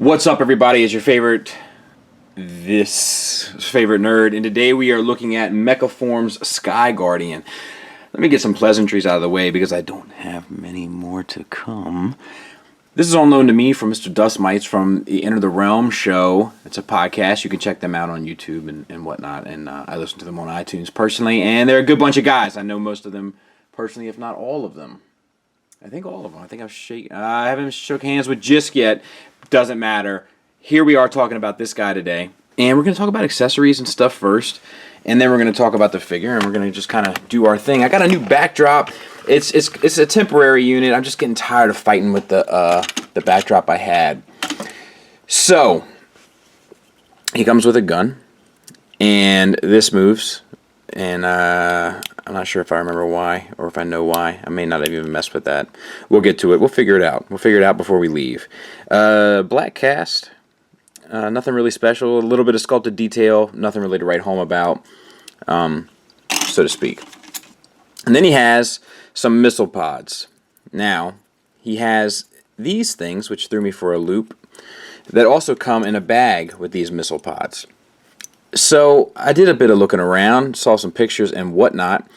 What's up, everybody? It's your favorite nerd, and today we are looking at Mechform's Sky Guardian. Let me get some pleasantries out of the way because I don't have many more to come. This is all known to me from Mr. Dust Mites from the Enter the Realm show. It's a podcast. You can check them out on YouTube and whatnot, and I listen to them on iTunes personally, and they're a good bunch of guys. I know most of them personally, if not all of them. I think all of them. I think I haven't shook hands with Jisk yet. Doesn't matter. Here we are talking about this guy today. And we're going to talk about accessories and stuff first. And then we're going to talk about the figure. And we're going to just kind of do our thing. I got a new backdrop. It's a temporary unit. I'm just getting tired of fighting with the backdrop I had. So, he comes with a gun. And this moves. And I'm not sure if I remember why or if I know why. I may not have even messed with that. We'll get to it. We'll figure it out. We'll figure it out before we leave. Black cast. Nothing really special. A little bit of sculpted detail. Nothing really to write home about, so to speak. And then he has some missile pods. Now, he has these things, which threw me for a loop, that also come in a bag with these missile pods. So I did a bit of looking around, saw some pictures and whatnot,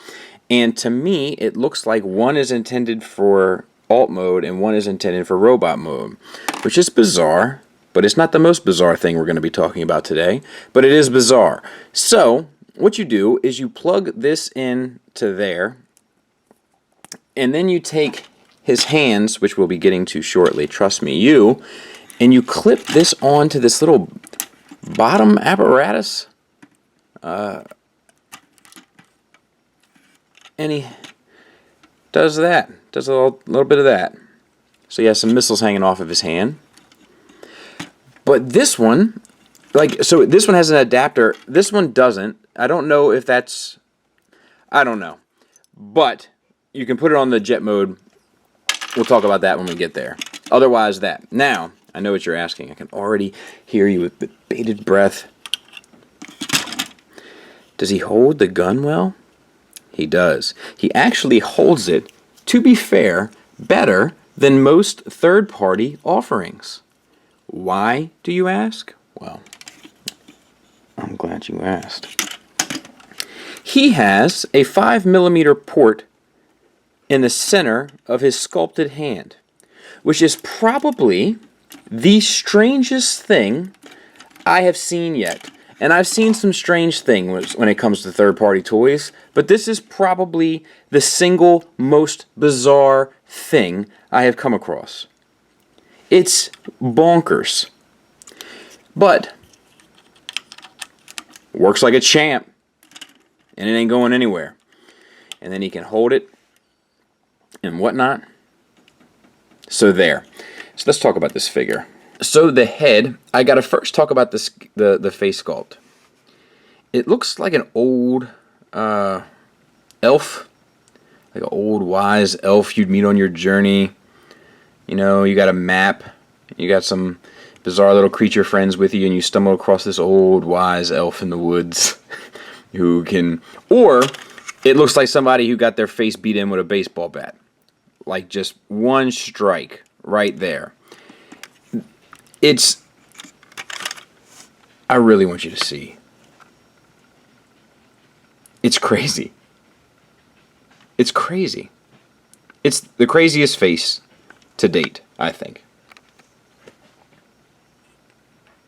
and to me it looks like one is intended for alt mode and one is intended for robot mode, which is bizarre, but it's not the most bizarre thing we're going to be talking about today, but it is bizarre. So what you do is you plug this in to there, and then you take his hands, which we'll be getting to shortly, trust me, and you clip this onto this little bottom apparatus, and he does that, does a little bit of that. So he has some missiles hanging off of his hand. But this one, so this one has an adapter, this one doesn't. I don't know if that's, I don't know. But you can put it on the jet mode. We'll talk about that when we get there. Otherwise that. Now, I know what you're asking. I can already hear you with bated breath. Does he hold the gun well? He does. He actually holds it, to be fair, better than most third-party offerings. Why, do you ask? Well, I'm glad you asked. He has a 5mm port in the center of his sculpted hand, which is probably the strangest thing I have seen yet. And I've seen some strange things when it comes to third-party toys, but this is probably the single most bizarre thing I have come across. It's bonkers. But works like a champ, and it ain't going anywhere. And then he can hold it and whatnot. So there. So let's talk about this figure. So the head, I gotta first talk about this, the face sculpt. It looks like an old elf, like an old wise elf you'd meet on your journey. You know, you got a map, you got some bizarre little creature friends with you, and you stumble across this old wise elf in the woods who can, or it looks like somebody who got their face beat in with a baseball bat. Like just one strike right there. I really want you to see. It's crazy. It's crazy. It's the craziest face to date, I think.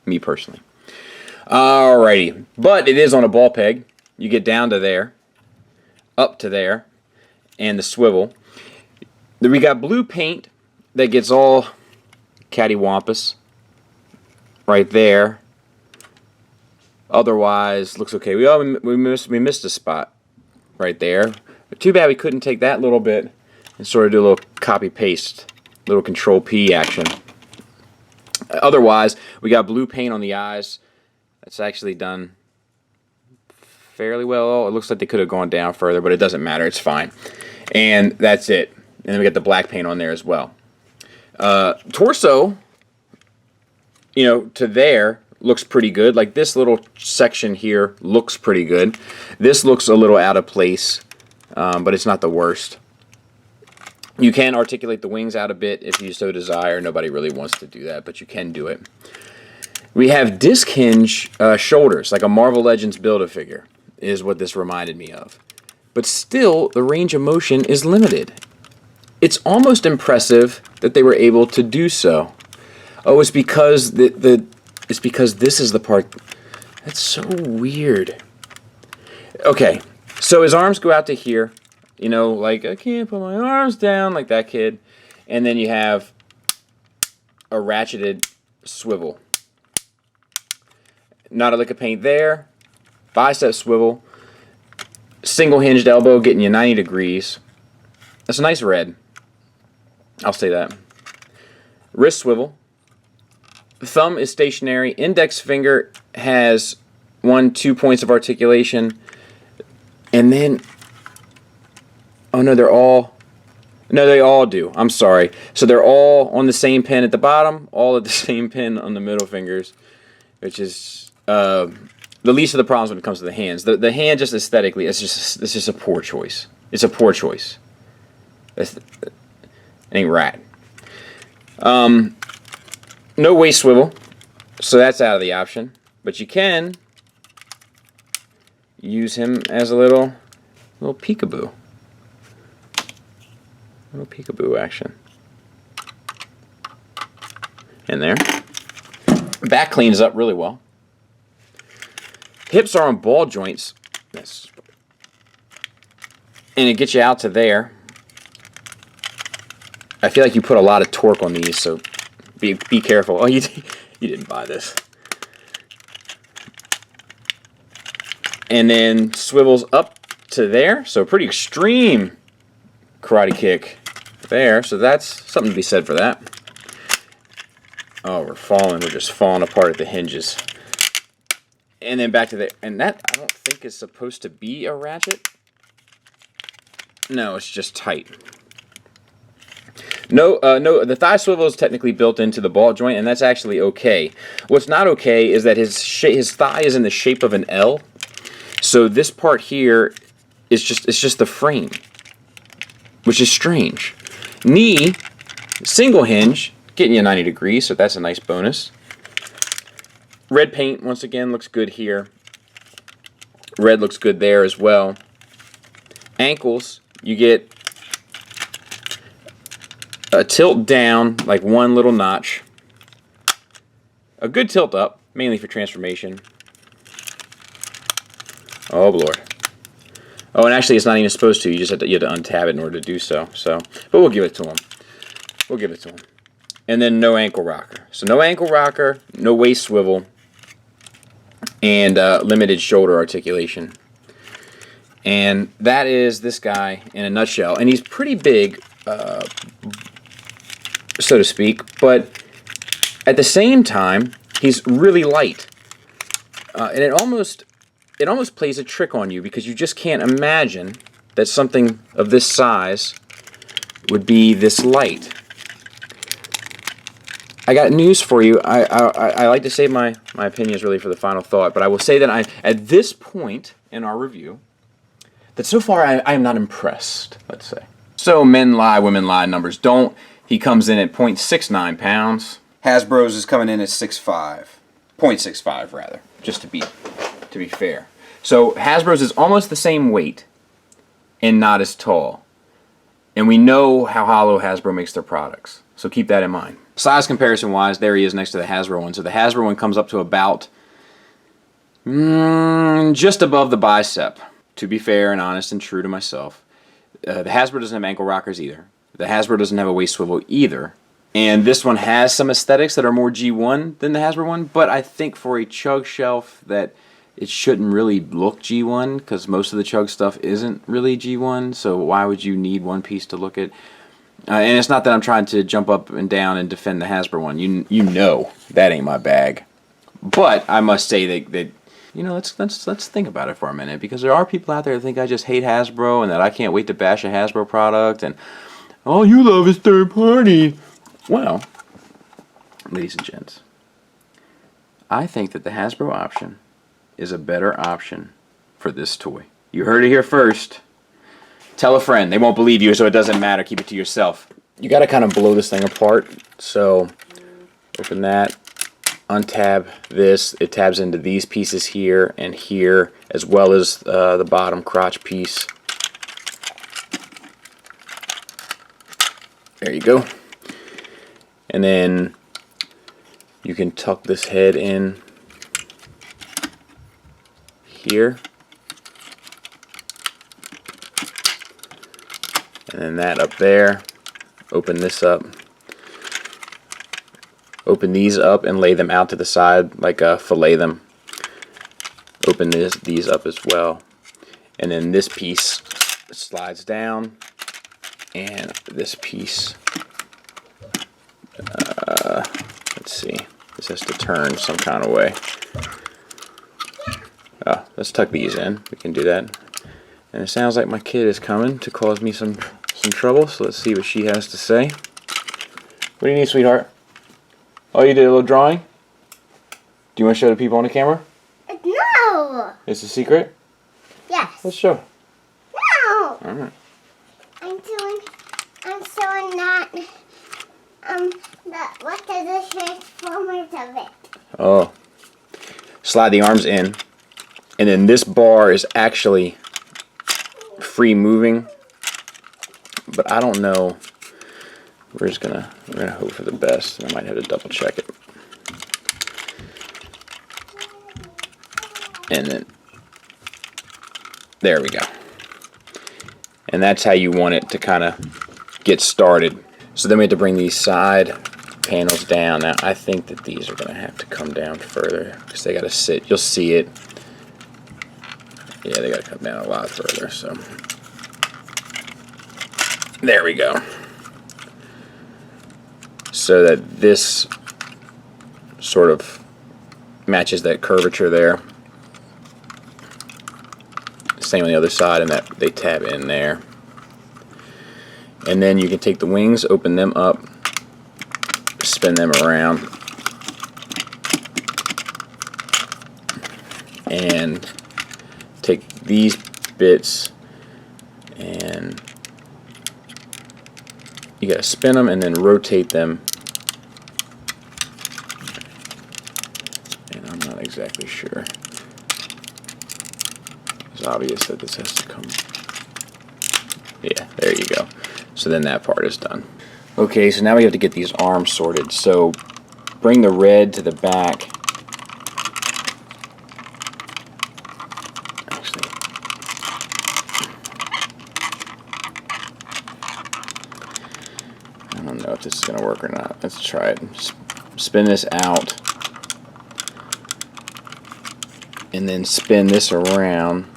Me personally. Alrighty. But it is on a ball peg. You get down to there, up to there, and the swivel. Then we got blue paint that gets all cattywampus right there. Otherwise, looks okay. We missed a spot right there. But too bad we couldn't take that little bit and sort of do a little copy paste, little control P action. Otherwise, we got blue paint on the eyes. That's actually done fairly well. It looks like they could have gone down further, but it doesn't matter. It's fine. And that's it. And then we got the black paint on there as well. Torso, you know, to there looks pretty good. Like this little section here looks pretty good. This looks a little out of place, but it's not the worst. You can articulate the wings out a bit if you so desire. Nobody really wants to do that, but you can do it. We have disc hinge shoulders, like a Marvel Legends Build-A-Figure, is what this reminded me of. But still, the range of motion is limited. It's almost impressive that they were able to do so. Oh, it's because it's because this is the part. That's so weird. Okay, so his arms go out to here. You know, like, I can't put my arms down, like that kid. And then you have a ratcheted swivel. Not a lick of paint there. Bicep swivel. Single hinged elbow getting you 90 degrees. That's a nice red. I'll say that. Wrist swivel. Thumb is stationary. Index finger has 1-2 points of articulation. And then... Oh, no, they're all... No, they all do. I'm sorry. So they're all on the same pin at the bottom, all at the same pin on the middle fingers, which is the least of the problems when it comes to the hands. The hand, just aesthetically, it's just a poor choice. It's a poor choice. It ain't right. No waist swivel, so that's out of the option. But you can use him as a little peekaboo. Little peekaboo action. In there. Back cleans up really well. Hips are on ball joints. And it gets you out to there. I feel like you put a lot of torque on these, so be careful. Oh, you didn't buy this. And then swivels up to there, so pretty extreme karate kick there, so that's something to be said for that. Oh, we're just falling apart at the hinges. And then back to the, and that I don't think is supposed to be a ratchet. No, it's just tight. No, the thigh swivel is technically built into the ball joint, and that's actually okay. What's not okay is that his thigh is in the shape of an L, so this part here is just the frame, which is strange. Knee, single hinge, getting you 90 degrees, so that's a nice bonus. Red paint, once again, looks good here. Red looks good there as well. Ankles, you get a tilt down, like one little notch. A good tilt up, mainly for transformation. Oh, Lord. Oh, and actually, it's not even supposed to. You have to untab it in order to do so. But we'll give it to him. We'll give it to him. And then no ankle rocker. So no ankle rocker, no waist swivel, and limited shoulder articulation. And that is this guy in a nutshell. And he's pretty big, so to speak, but at the same time, he's really light. And it almost plays a trick on you because you just can't imagine that something of this size would be this light. I got news for you. I like to save my opinions really for the final thought, but I will say that at this point in our review, that so far I am not impressed, let's say. So men lie, women lie, numbers don't. He comes in at 0.69 pounds. Hasbro's is coming in at 6.5. 0.65 rather, just to be fair. So Hasbro's is almost the same weight and not as tall. And we know how hollow Hasbro makes their products. So keep that in mind. Size comparison wise, there he is next to the Hasbro one. So the Hasbro one comes up to about just above the bicep. To be fair and honest and true to myself. The Hasbro doesn't have ankle rockers either. The Hasbro doesn't have a waist swivel either. And this one has some aesthetics that are more G1 than the Hasbro one, but I think for a chug shelf that it shouldn't really look G1 because most of the chug stuff isn't really G1, so why would you need one piece to look at? And it's not that I'm trying to jump up and down and defend the Hasbro one. You know that ain't my bag. But I must say that you know, let's think about it for a minute, because there are people out there that think I just hate Hasbro and that I can't wait to bash a Hasbro product and all you love is third party. Well, ladies and gents, I think that the Hasbro option is a better option for this toy. You heard it here first. Tell a friend. They won't believe you, so it doesn't matter. Keep it to yourself. You got to kind of blow this thing apart. So open that, untab this. It tabs into these pieces here and here, as well as the bottom crotch piece. There you go. And then you can tuck this head in here. And then that up there. Open this up. Open these up and lay them out to the side, like fillet them. Open these up as well. And then this piece slides down. And this piece, let's see, this has to turn some kind of way. Oh, let's tuck these in. We can do that. And it sounds like my kid is coming to cause me some trouble, so let's see what she has to say. What do you need, sweetheart? Oh, you did a little drawing? Do you want to show the people on the camera? No! It's a secret? Yes. Let's show. No! Alright. I'm showing that, what are the transformers of it? Oh. Slide the arms in, and then this bar is actually free moving, but I don't know. We're gonna hope for the best. I might have to double check it. And then there we go. And that's how you want it to kind of get started. So then we have to bring these side panels down. Now I think that these are going to have to come down further because they got to sit. You'll see it. Yeah, they got to come down a lot further. So there we go. So that this sort of matches that curvature there. Same on the other side, and that they tab in there. And then you can take the wings, open them up, spin them around, and take these bits, and you gotta spin them and then rotate them. And I'm not exactly sure. It's obvious that this has to come. Yeah, there you go. So then that part is done. Okay, so now we have to get these arms sorted. So bring the red to the back. Actually, I don't know if this is going to work or not. Let's try it. Spin this out. And then spin this around.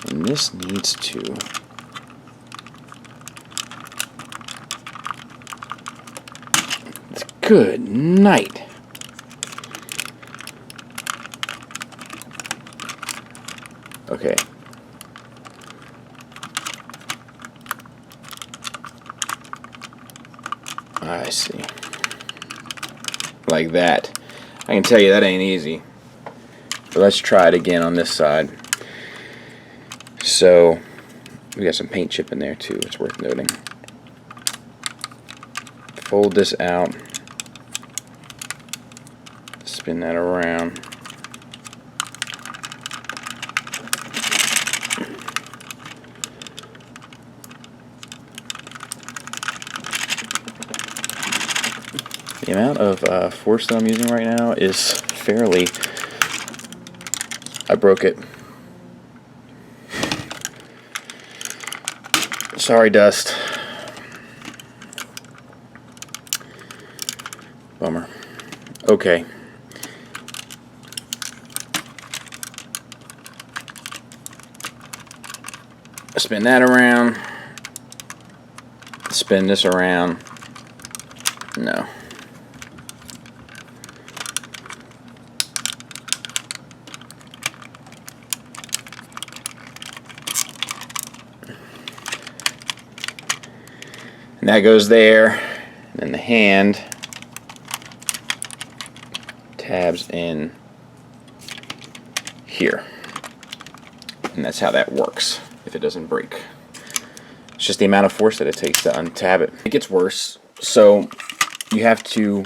And this needs to good night. Okay. I see. Like that. I can tell you that ain't easy. But let's try it again on this side. So, we got some paint chip in there too, it's worth noting. Fold this out. Spin that around. The amount of force that I'm using right now is fairly... I broke it. Sorry, Dust. Bummer. Okay. Spin that around. Spin this around. No. And that goes there. And then the hand tabs in here. And that's how that works. if it doesn't break. It's just the amount of force that it takes to untab it. It gets worse, so you have to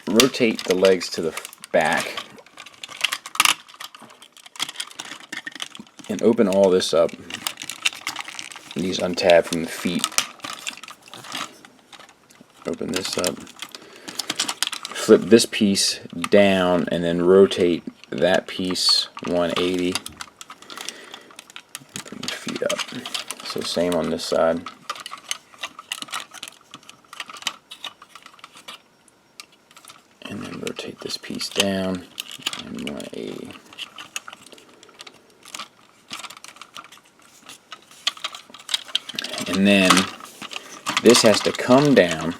rotate the legs to the back and open all this up. These untab from the feet. Open this up. Flip this piece down and then rotate that piece 180. Bring the feet up. So same on this side. And then rotate this piece down and 180. And then this has to come down,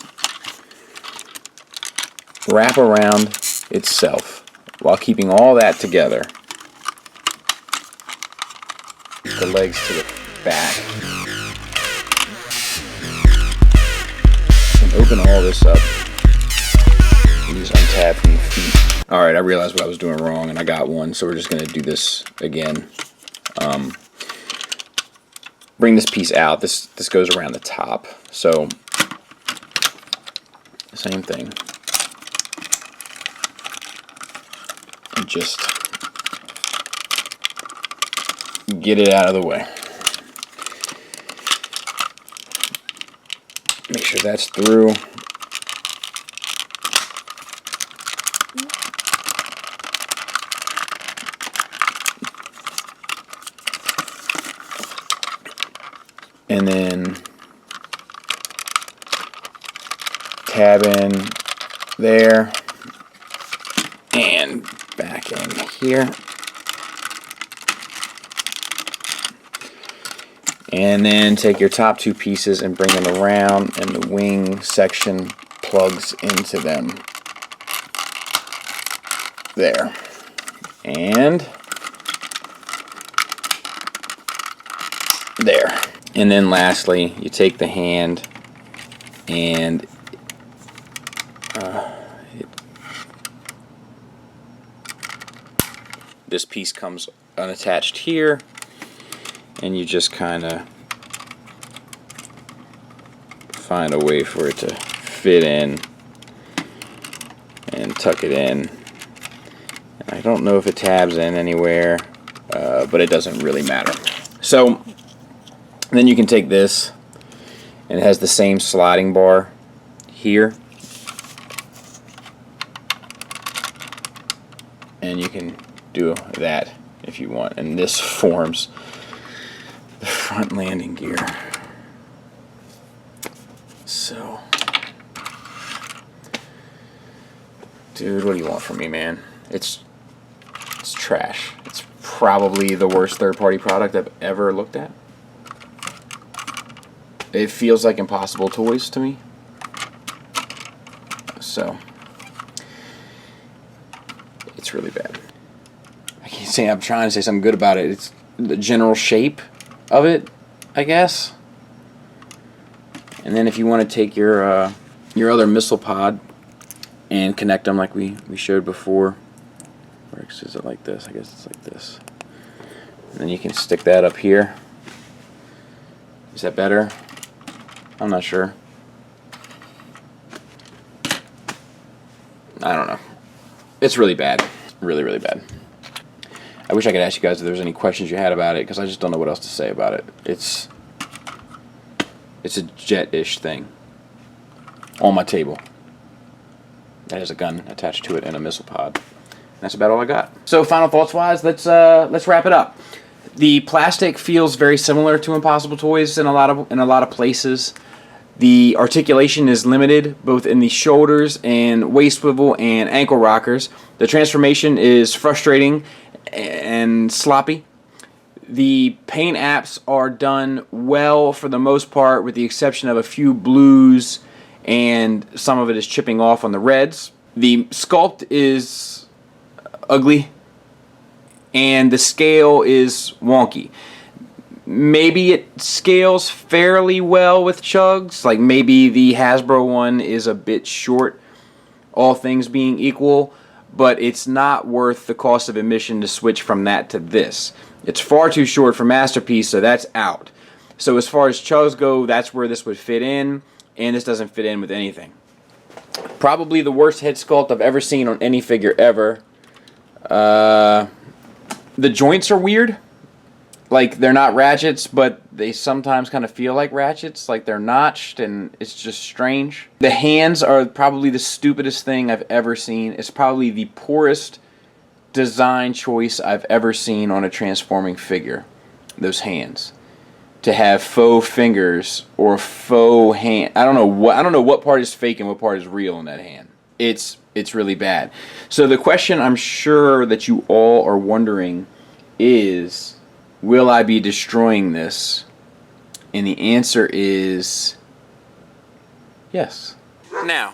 wrap around itself while keeping all that together. The legs to the back. And open all this up. And just untab from the feet. Alright, I realized what I was doing wrong and I got one, so we're just going to do this again. Bring this piece out. This goes around the top. So, same thing. And just get it out of the way. Make sure that's through. And then tab in there and back in here. And then take your top two pieces and bring them around, and the wing section plugs into them. There. And there. And then lastly, you take the hand and this piece comes unattached here, and you just kind of find a way for it to fit in and tuck it in. And I don't know if it tabs in anywhere, but it doesn't really matter. So then you can take this, and it has the same sliding bar here, and you can do that if you want, and this forms the front landing gear. So, dude, what do you want from me, man? It's trash. It's probably the worst third-party product I've ever looked at. It feels like Impossible Toys to me. So, it's really bad. I can't say I'm trying to say something good about it. It's the general shape of it, I guess. And then if you want to take your other missile pod and connect them like we showed before, or is it like this? I guess it's like this. And then you can stick that up here. Is that better? I'm not sure. I don't know. It's really bad. Really, really bad. I wish I could ask you guys if there's any questions you had about it, because I just don't know what else to say about it. It's a jet-ish thing on my table that has a gun attached to it and a missile pod. And that's about all I got. So final thoughts wise, let's wrap it up. The plastic feels very similar to Impossible Toys in a lot of places. The articulation is limited both in the shoulders and waist swivel and ankle rockers. The transformation is frustrating and sloppy. The paint apps are done well for the most part, with the exception of a few blues, and some of it is chipping off on the reds. The sculpt is ugly, and the scale is wonky. Maybe it scales fairly well with chugs, like maybe the Hasbro one is a bit short, all things being equal, but it's not worth the cost of admission to switch from that to this. It's far too short for Masterpiece, so that's out. So as far as chugs go, that's where this would fit in, and this doesn't fit in with anything. Probably the worst head sculpt I've ever seen on any figure ever. The joints are weird. Like, they're not ratchets, but they sometimes kind of feel like ratchets. Like, they're notched, and it's just strange. The hands are probably the stupidest thing I've ever seen. It's probably the poorest design choice I've ever seen on a transforming figure. Those hands. To have faux fingers or faux hand. I don't know what part is fake and what part is real in that hand. It's really bad. So the question I'm sure that you all are wondering is, will I be destroying this? And the answer is yes. Now,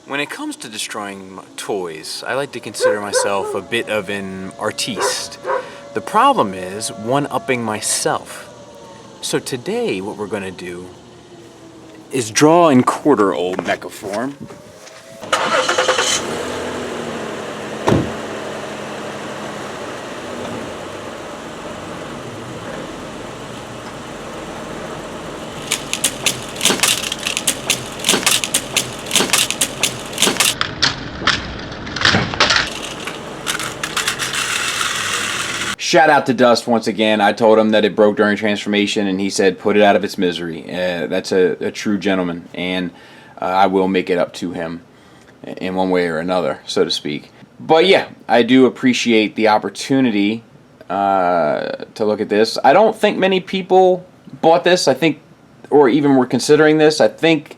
when it comes to destroying toys, I like to consider myself a bit of an artiste. The problem is one-upping myself. So today what we're going to do is draw and quarter old Mechaform. Shout out to Dust once again. I told him that it broke during transformation, and he said put it out of its misery. That's a true gentleman, and I will make it up to him in one way or another, so to speak. But yeah, I do appreciate the opportunity to look at this. I don't think many people bought this, I think, or even were considering this. I think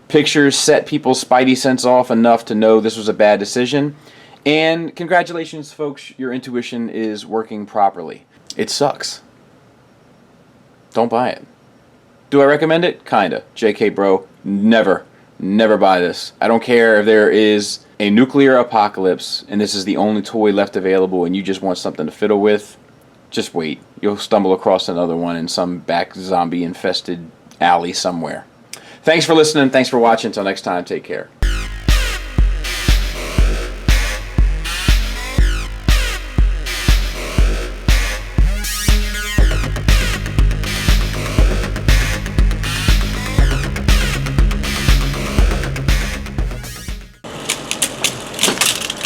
pictures set people's spidey sense off enough to know this was a bad decision. And congratulations, folks, your intuition is working properly. It sucks. Don't buy it. Do I recommend it? Kinda. JK, bro. Never buy this. I don't care if there is a nuclear apocalypse and this is the only toy left available and you just want something to fiddle with. Just wait. You'll stumble across another one in some back zombie-infested alley somewhere. Thanks for listening. Thanks for watching. Until next time, take care.